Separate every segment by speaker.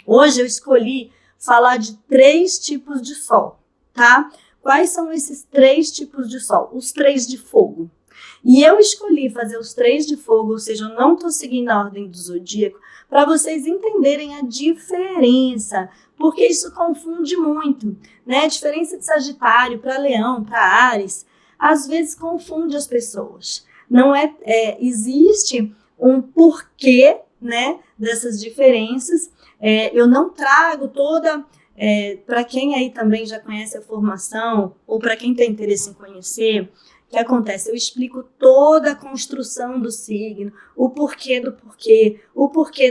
Speaker 1: Hoje eu escolhi falar de 3 tipos de sol, tá? Quais são esses 3 tipos de sol? Os 3 de fogo. E eu escolhi fazer os 3 de fogo, ou seja, eu não estou seguindo a ordem do zodíaco, para vocês entenderem a diferença, porque isso confunde muito, né? A diferença de Sagitário para Leão, para Áries, às vezes confunde as pessoas. Não existe um porquê, né, dessas diferenças. Eu não trago toda... para quem aí também já conhece a formação, ou para quem tem interesse em conhecer, o que acontece? Eu explico toda a construção do signo, o porquê do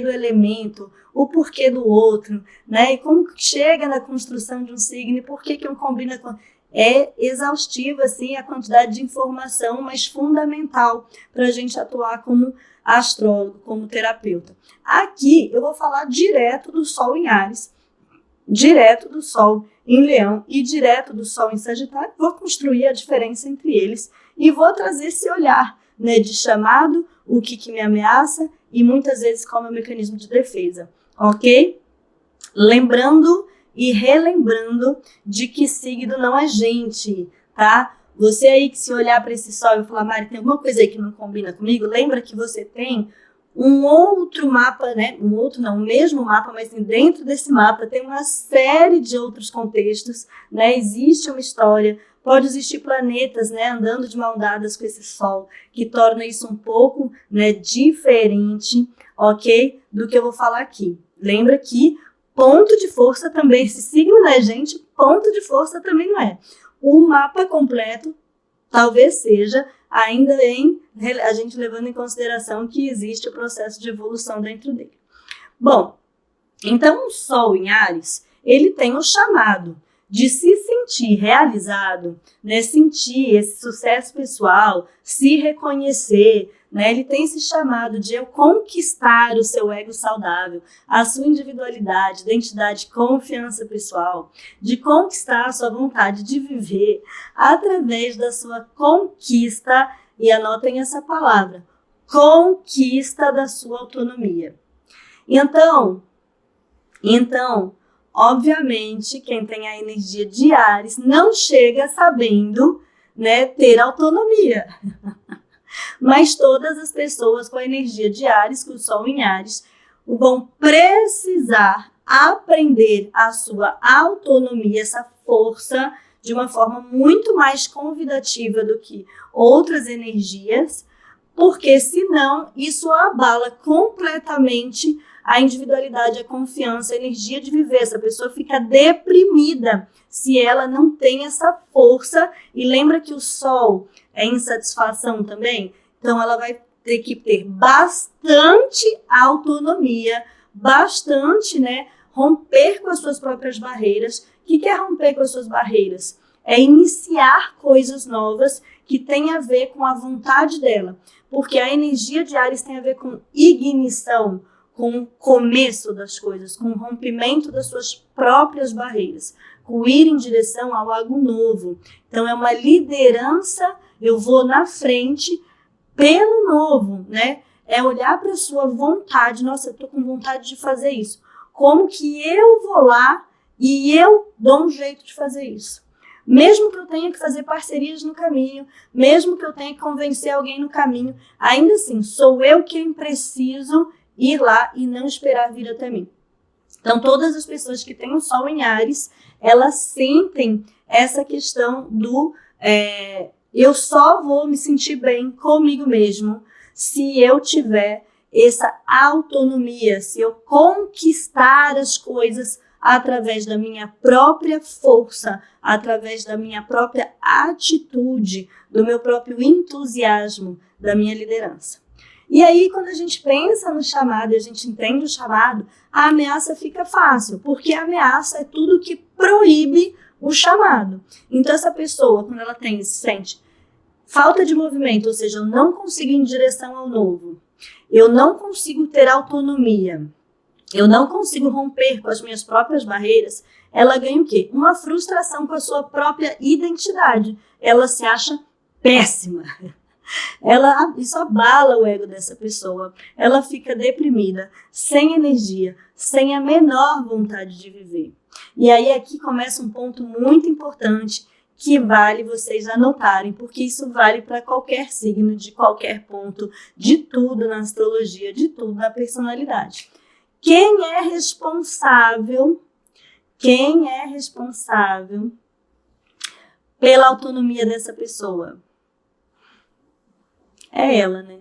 Speaker 1: elemento, o porquê do outro, né? E como chega na construção de um signo, e por que um combina com... É exaustivo, assim, a quantidade de informação, mas fundamental para a gente atuar como astrólogo, como terapeuta. Aqui eu vou falar direto do Sol em Áries, direto do Sol em Leão e direto do Sol em Sagitário. Vou construir a diferença entre eles e vou trazer esse olhar, né, de chamado, o que me ameaça e muitas vezes qual é o meu mecanismo de defesa, ok? Lembrando e relembrando de que signo não é gente, tá? Você aí que se olhar para esse Sol e falar, Mari, tem alguma coisa aí que não combina comigo? Lembra que você tem um outro mapa, né? O mesmo mapa, mas dentro desse mapa tem uma série de outros contextos, né? Existe uma história, pode existir planetas, né, andando de mão dadas com esse Sol, que torna isso um pouco, né, diferente, ok? Do que eu vou falar aqui. Lembra que ponto de força também, esse signo não é gente, ponto de força também não é. O mapa completo talvez seja ainda a gente levando em consideração que existe o processo de evolução dentro dele. Bom, então o Sol em Áries, ele tem o chamado de se sentir realizado, né, sentir esse sucesso pessoal, se reconhecer, né, ele tem esse chamado de eu conquistar o seu ego saudável, a sua individualidade, identidade, confiança pessoal, de conquistar a sua vontade de viver através da sua conquista, e anotem essa palavra, conquista da sua autonomia. Então, obviamente, quem tem a energia de Áries não chega sabendo, né, ter autonomia. Mas todas as pessoas com a energia de Áries, com o Sol em Áries, vão precisar aprender a sua autonomia, essa força, de uma forma muito mais convidativa do que outras energias, porque senão isso abala completamente a individualidade, a confiança, a energia de viver. Essa pessoa fica deprimida se ela não tem essa força. E lembra que o Sol é insatisfação também? Então ela vai ter que ter bastante autonomia, bastante, né, romper com as suas próprias barreiras. O que é romper com as suas barreiras? É iniciar coisas novas que têm a ver com a vontade dela. Porque a energia de Áries tem a ver com ignição, com o começo das coisas, com o rompimento das suas próprias barreiras, com ir em direção ao algo novo. Então é uma liderança, eu vou na frente pelo novo, né? É olhar para a sua vontade, nossa, eu estou com vontade de fazer isso. Como que eu vou lá e eu dou um jeito de fazer isso? Mesmo que eu tenha que fazer parcerias no caminho, mesmo que eu tenha que convencer alguém no caminho, ainda assim, sou eu quem preciso ir lá e não esperar vir até mim. Então, todas as pessoas que têm o Sol em Áries, elas sentem essa questão do eu só vou me sentir bem comigo mesmo se eu tiver essa autonomia, se eu conquistar as coisas através da minha própria força, através da minha própria atitude, do meu próprio entusiasmo, da minha liderança. E aí, quando a gente pensa no chamado e a gente entende o chamado, a ameaça fica fácil, porque a ameaça é tudo que proíbe o chamado. Então, essa pessoa, quando ela sente falta de movimento, ou seja, eu não consigo ir em direção ao novo, eu não consigo ter autonomia, eu não consigo romper com as minhas próprias barreiras, ela ganha o quê? Uma frustração com a sua própria identidade. Ela se acha péssima. Isso abala o ego dessa pessoa. Ela fica deprimida, sem energia, sem a menor vontade de viver. E aí aqui começa um ponto muito importante que vale vocês anotarem, porque isso vale para qualquer signo, de qualquer ponto, de tudo na astrologia, de tudo na personalidade. Quem é responsável pela autonomia dessa pessoa? É ela, né?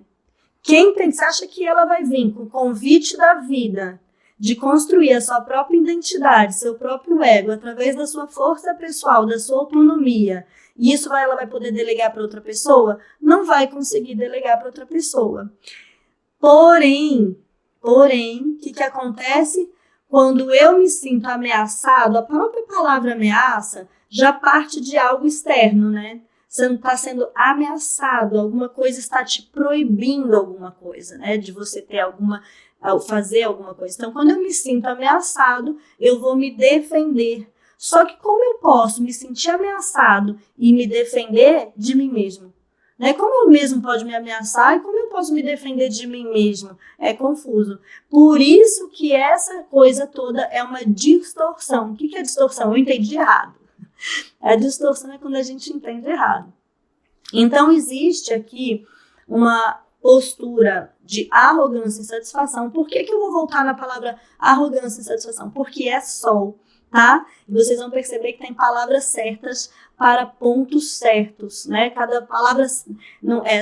Speaker 1: Você acha que ela vai vir com o convite da vida de construir a sua própria identidade, seu próprio ego, através da sua força pessoal, da sua autonomia, e isso ela vai poder delegar para outra pessoa? Não vai conseguir delegar para outra pessoa. Porém, o que acontece quando eu me sinto ameaçado? A própria palavra ameaça já parte de algo externo, né? Você não está sendo ameaçado, alguma coisa está te proibindo alguma coisa, né? De você ter fazer alguma coisa. Então, quando eu me sinto ameaçado, eu vou me defender. Só que como eu posso me sentir ameaçado e me defender de mim mesmo? Né? Como eu mesmo pode me ameaçar e como eu posso me defender de mim mesmo? É confuso. Por isso que essa coisa toda é uma distorção. O que é distorção? Eu entendi errado. A distorção é quando a gente entende errado. Então, existe aqui uma postura de arrogância e insatisfação. Por que eu vou voltar na palavra arrogância e insatisfação? Porque é sol, tá? E vocês vão perceber que tem palavras certas para pontos certos, né? Cada palavra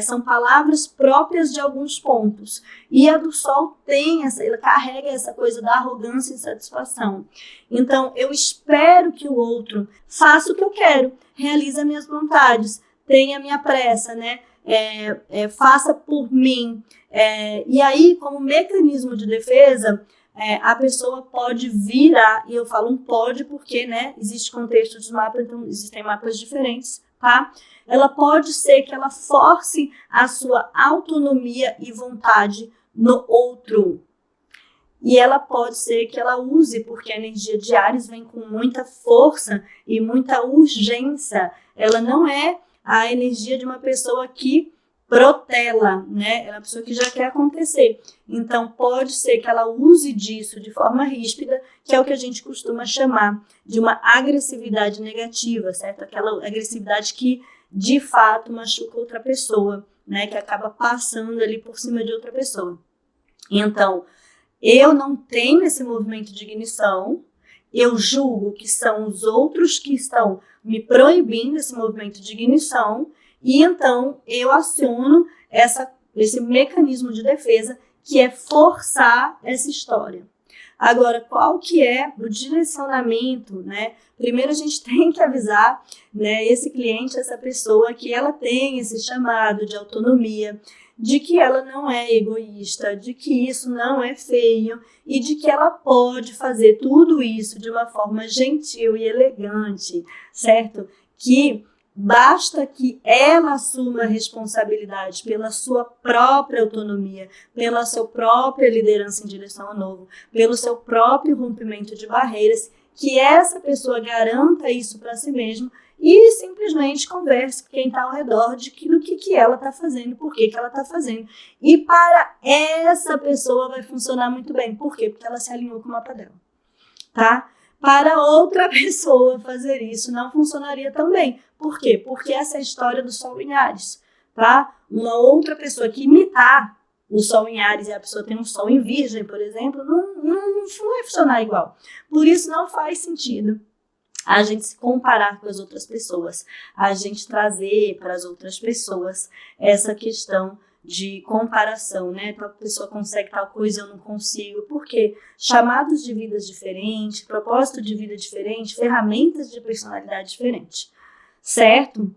Speaker 1: são palavras próprias de alguns pontos. E a do sol ela carrega essa coisa da arrogância e insatisfação. Então, eu espero que o outro faça o que eu quero, realize as minhas vontades, tenha a minha pressa, né? Faça por mim. E aí, como mecanismo de defesa, a pessoa pode virar, e eu falo pode porque, né, existe contexto de mapa, então existem mapas diferentes, tá? Ela pode ser que ela force a sua autonomia e vontade no outro. E ela pode ser que ela use, porque a energia de Áries vem com muita força e muita urgência. Ela não é a energia de uma pessoa que protela, né? Ela é uma pessoa que já quer acontecer. Então, pode ser que ela use disso de forma ríspida, que é o que a gente costuma chamar de uma agressividade negativa, certo? Aquela agressividade que, de fato, machuca outra pessoa, né? Que acaba passando ali por cima de outra pessoa. Então, eu não tenho esse movimento de ignição, eu julgo que são os outros que estão me proibindo esse movimento de ignição, e então eu aciono esse mecanismo de defesa, que é forçar essa história. Agora, qual que é o direcionamento, né? Primeiro a gente tem que avisar, né, esse cliente, essa pessoa, que ela tem esse chamado de autonomia, de que ela não é egoísta, de que isso não é feio e de que ela pode fazer tudo isso de uma forma gentil e elegante, certo? Que basta que ela assuma a responsabilidade pela sua própria autonomia, pela sua própria liderança em direção ao novo, pelo seu próprio rompimento de barreiras, que essa pessoa garanta isso para si mesma e simplesmente converse com quem está ao redor do que ela está fazendo, por que ela está fazendo. E para essa pessoa vai funcionar muito bem. Por quê? Porque ela se alinhou com o mapa dela, tá? Para outra pessoa fazer isso não funcionaria tão bem. Por quê? Porque essa é a história do Sol em Áries, tá? Uma outra pessoa que imitar o Sol em Áries e a pessoa tem um Sol em Virgem, por exemplo, não vai funcionar igual. Por isso não faz sentido a gente se comparar com as outras pessoas, a gente trazer para as outras pessoas essa questão de comparação, né? Tal pessoa consegue tal coisa, eu não consigo. Por quê? Chamados de vidas diferentes, propósito de vida diferente, ferramentas de personalidade diferente, certo?